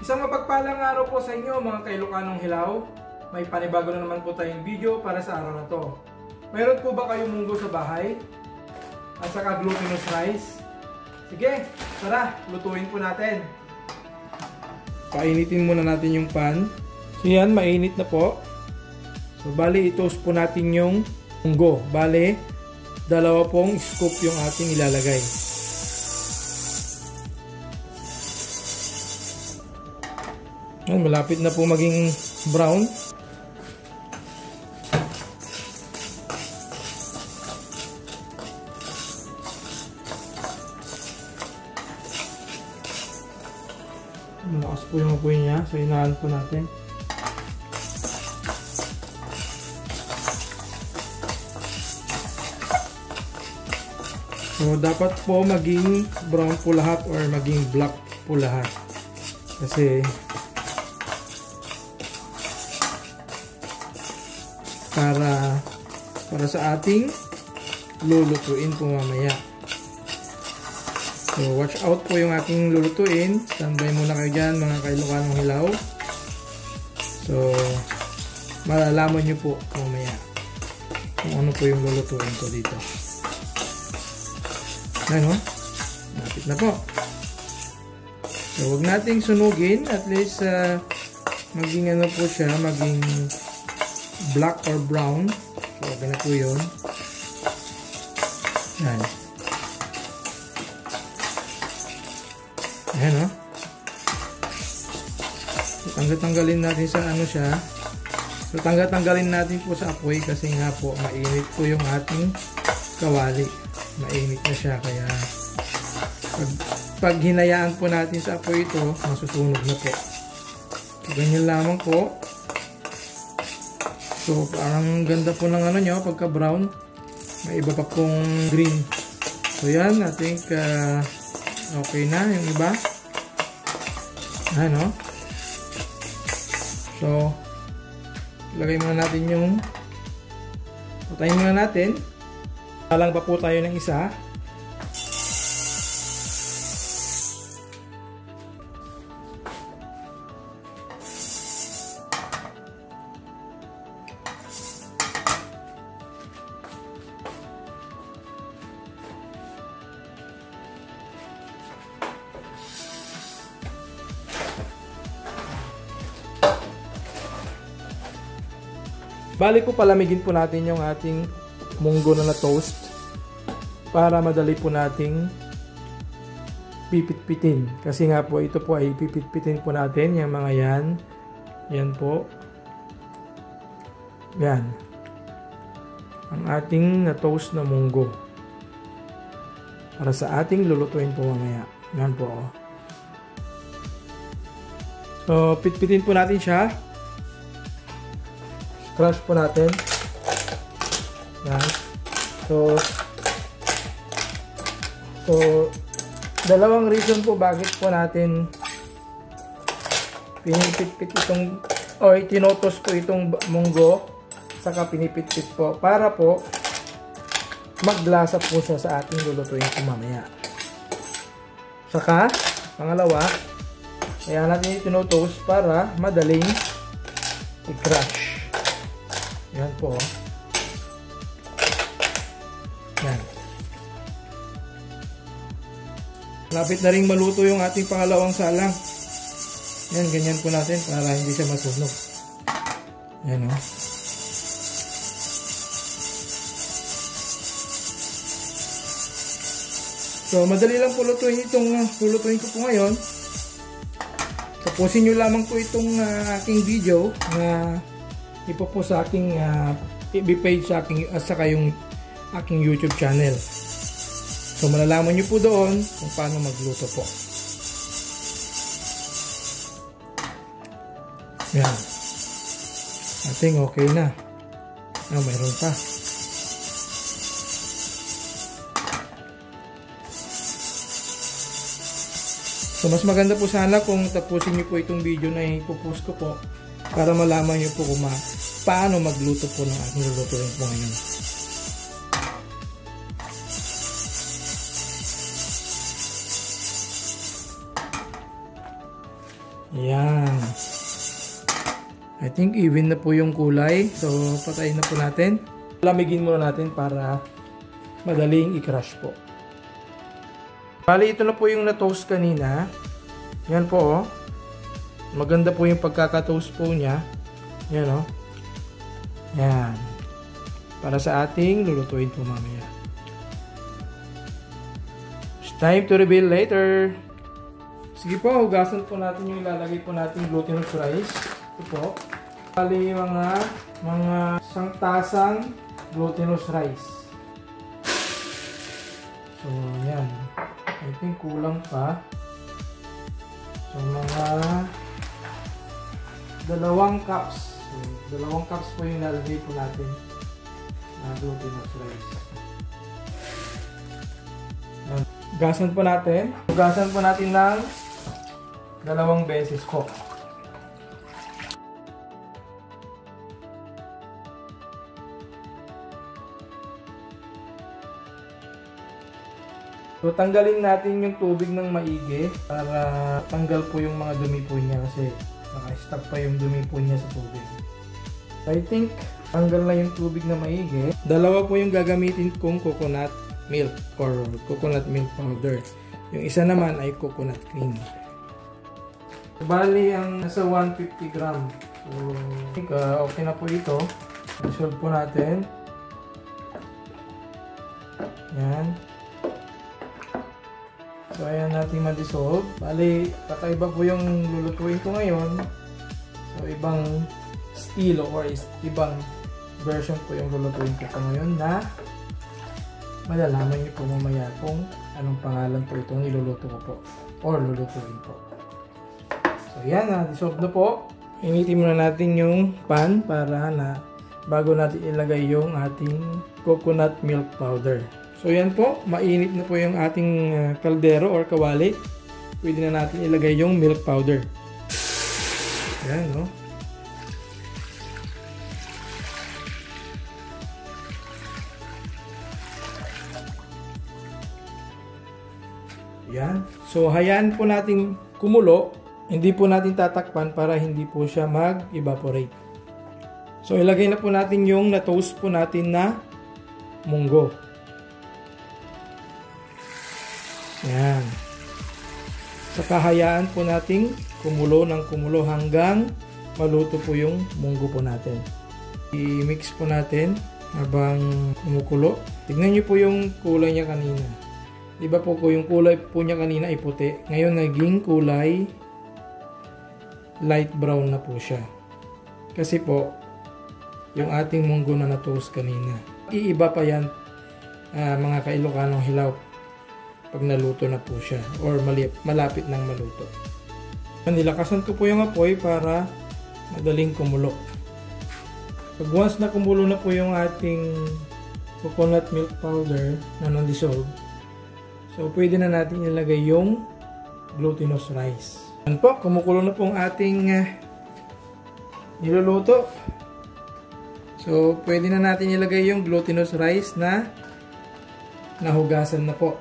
Isang mapagpalang araw po sa inyo mga kailukanong hilaw. May panibago na naman po tayong video para sa araw na to. Mayroon po ba kayong munggo sa bahay? At saka glutinous rice? Sige, tara, lutuin po natin. Painitin muna natin yung pan. So yan, mainit na po. So bali, i-toast po natin yung munggo. Bali, 2 pong scoop yung ating ilalagay. Yan, malapit na po maging brown. Malakas po yung apoy niya, so inahan po natin. So dapat po maging brown po lahat or maging black po lahat. Kasi para sa ating lulutuin po mamaya. So watch out po yung ating lulutuin. Standby muna kayo dyan mga kailukanong hilaw. So malalaman nyo po mamaya kung ano po yung lulutuin ko dito. Ano? Napit na po. So wag nating sunugin. At least maging ano po siya, maging black or brown. So okay na po yun. Yan. Ayan o. So tanggalin natin sa ano siya. So tanggalin natin po sa apoy kasi nga po mainit po yung ating kawali. Mainit na siya kaya pag hinayaan po natin sa apoy ito, masusunog na po. So ganyan lamang po. So parang ganda po ng ano nyo pagka brown. May iba pa pong green. So yan, I think okay na yung iba. Ano? So lagay muna natin yung patayin muna natin. Talang pa po tayo ng isa. Bali po palamigin po natin yung ating munggo na toast para madali po nating pipit-pitin. Kasi nga po ito po ay pipit-pitin po natin yung mga yan. Yan po. Yan. Ang ating na toast na munggo. Para sa ating lulutuin po mamaya. Yan po. So pit-pitin po natin siya. Crush po natin. Yan. So dalawang reason po bakit po natin pinipit-pit itong o itinotos po itong munggo saka pinipit-pit po para po maglasa po siya sa ating lulutuin po mamaya. Saka pangalawa, kaya natin itinotos para madaling i-crush. Yan po. Yan. Lapit na ring maluto yung ating pangalawang salang. Yan, ganyan po natin para hindi siya masunog. Yan o. So, madali lang po lutuin itong lulutuin ko po ngayon. Tapusin nyo lamang po itong aking video na ipopost sa aking FB page sa aking at saka yung aking YouTube channel. So malalaman niyo po doon kung paano magluto po. Yan. I think okay na. Mayroon pa. So mas maganda po sana kung tapusin niyo po itong video na ipopost ko po para malaman niyo po kung paano magluto po ng ating lulutuin po ngayon. Ayan. I think even na po yung kulay. So, patayin na po natin. Lamigin muna natin para madaling i-crush po. Bali, ito na po yung na-toast kanina. Yan po, oh. Maganda po yung pagkaka-toast po niya. Yan, oh. Yan. Para sa ating lulutuin po mamaya. It's time to reveal later. Sige po, hugasan po natin yung ilalagay po natin glutinous rice. Ito po. Bali, mga isang tasang glutinous rice. So, yan. I think kulang pa. So, mga 2 cups. So, 2 cups po yung lalagay po natin na glutinous rice. Yan. Hugasan po natin. Hugasan po natin ng 2 beses po. So, tanggalin natin yung tubig ng maigi para tanggal po yung mga dumi po niya kasi naka-stuck pa yung dumi po niya sa tubig. So, I think tanggal na yung tubig na maigi. 2 po yung gagamitin kong coconut milk or coconut milk powder. Yung isa naman ay coconut cream. So, bali ang nasa 150 gram. So, I think okay na po ito. Dissolve po natin. Yan. So, ayan natin ma-dissolve. Bali, kakaiba po yung lulutuin ko ngayon. So, ibang estilo or ibang version po yung lulutuin ko ngayon na malalaman niyo po mamaya kung anong pangalan po itong niluluto ko po or lulutuin po. So, ayan na. Dissolve na po. Initin muna natin yung pan para na bago natin ilagay yung ating coconut milk powder. So, yan po. Mainit na po yung ating kaldero or kawali. Pwede na natin ilagay yung milk powder. Yan, no? Yan. So, hayaan po natin kumulo. Hindi po natin tatakpan para hindi po siya mag-evaporate. So, ilagay na po natin yung na-toast po natin na munggo. Yan. Saka hayaan po nating kumulo ng kumulo hanggang maluto po yung munggo po natin. I-mix po natin habang kumukulo. Tignan nyo po yung kulay niya kanina. Diba po yung kulay po niya kanina ay puti. Ngayon naging kulay light brown na po siya. Kasi po yung ating munggo na na-toast kanina. Iiba pa yan mga ka-Ilocanong hilaw pag naluto na po siya or malapit nang maluto. Nilakasan ko po yung apoy para madaling kumulo. Pag once na kumulo na po yung ating coconut milk powder na non-dissolve, so pwede na natin ilagay yung glutinous rice. Yan po, kumukulo na po ang ating niluluto. So pwede na natin ilagay yung glutinous rice na nahugasan na po.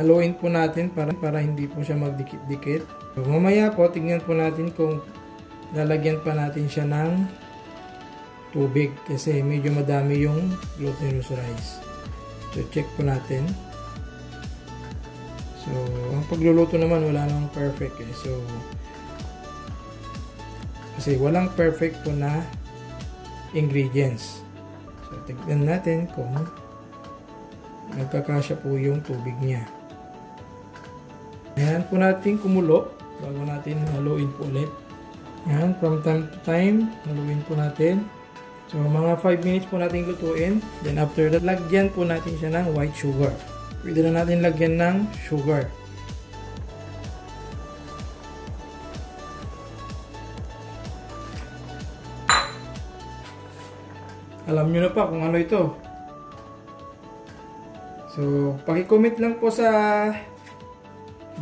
Haluin po natin para hindi po siya magdikit-dikit. So, mamaya po, tingnan po natin kung lalagyan pa natin siya ng tubig kasi medyo madami yung glutinous rice. So, check po natin. So, ang pagluluto naman wala namang perfect eh. So, kasi walang perfect po na ingredients. So, tignan natin kung nagkakasya po yung tubig niya. Ayan po natin kumulo bago natin haluin po ulit. Ayan, from time to time haluin po natin. So mga 5 minutes po natin lutuin. Then after that, lagyan po natin siya ng white sugar. Pwede na natin lagyan ng sugar. Alam nyo na pa kung ano ito. So, paki-comment lang po sa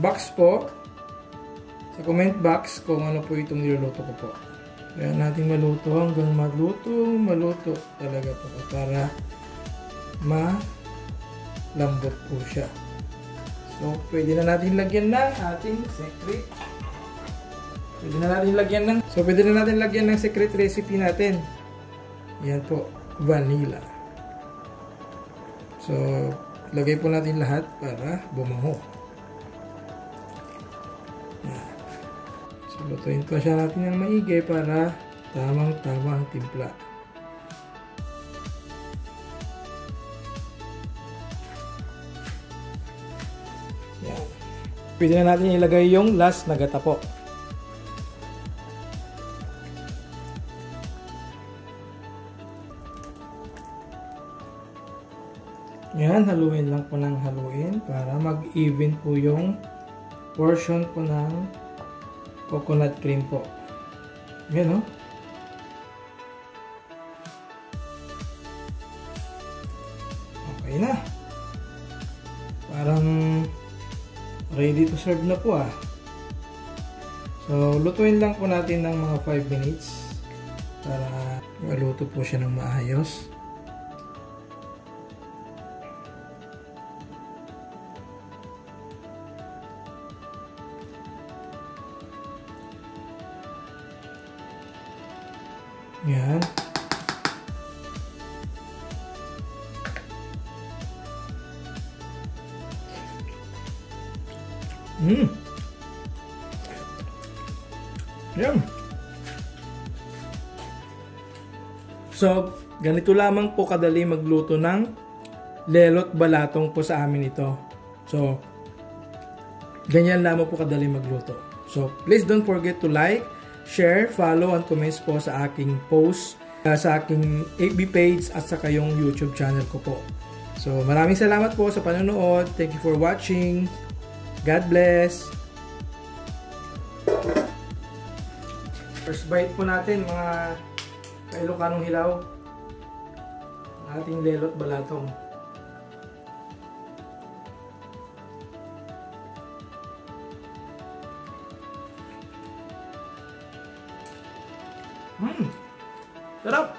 box po, sa comment box kung ano po itong niluluto ko po. Kaya natin maluto hanggang maluto talaga po para malambot po siya. So, pwede na natin lagyan ng ating secret. Pwede na natin lagyan ng secret recipe natin. Yan po, vanilla. So, lagay po natin lahat para bumango. Yan. So, lutuin pa siya natin ng maigi para tamang-tamang timpla. Yan. Pwede na natin ilagay yung last na gata po. Yan, haluin lang po ng haluin para mag-even po yung portion po ng coconut cream po. Yan, oh. Okay na. Parang ready to serve na po ah. So, lutuin lang po natin ng mga 5 minutes para maluto po siya ng maayos. Yan. Yan. So, ganito lamang po kadali magluto ng lelot balatong po sa amin ito. So, ganyan lamang po kadali magluto. So, please don't forget to like, share, follow, and comments po sa aking post, sa aking FB page at sa kayong YouTube channel ko po. So, maraming salamat po sa panonood. Thank you for watching. God bless. First bite po natin mga kailokanong hilaw. Ating lelot balatong. Sarap!